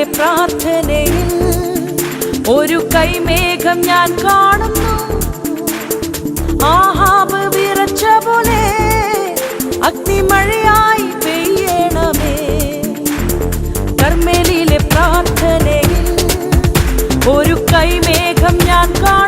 പ്രാർത്ഥനയിൽ ഒരു കൈമേഘം ഞാൻ കാണുന്നു. ആഹാബ് വിറച്ച പോലെ അഗ്നിമഴയായി പെയ്യണമേ. കർമ്മേലിലെ പ്രാർത്ഥനയിൽ ഒരു കൈമേഘം ഞാൻ കാണുന്നു.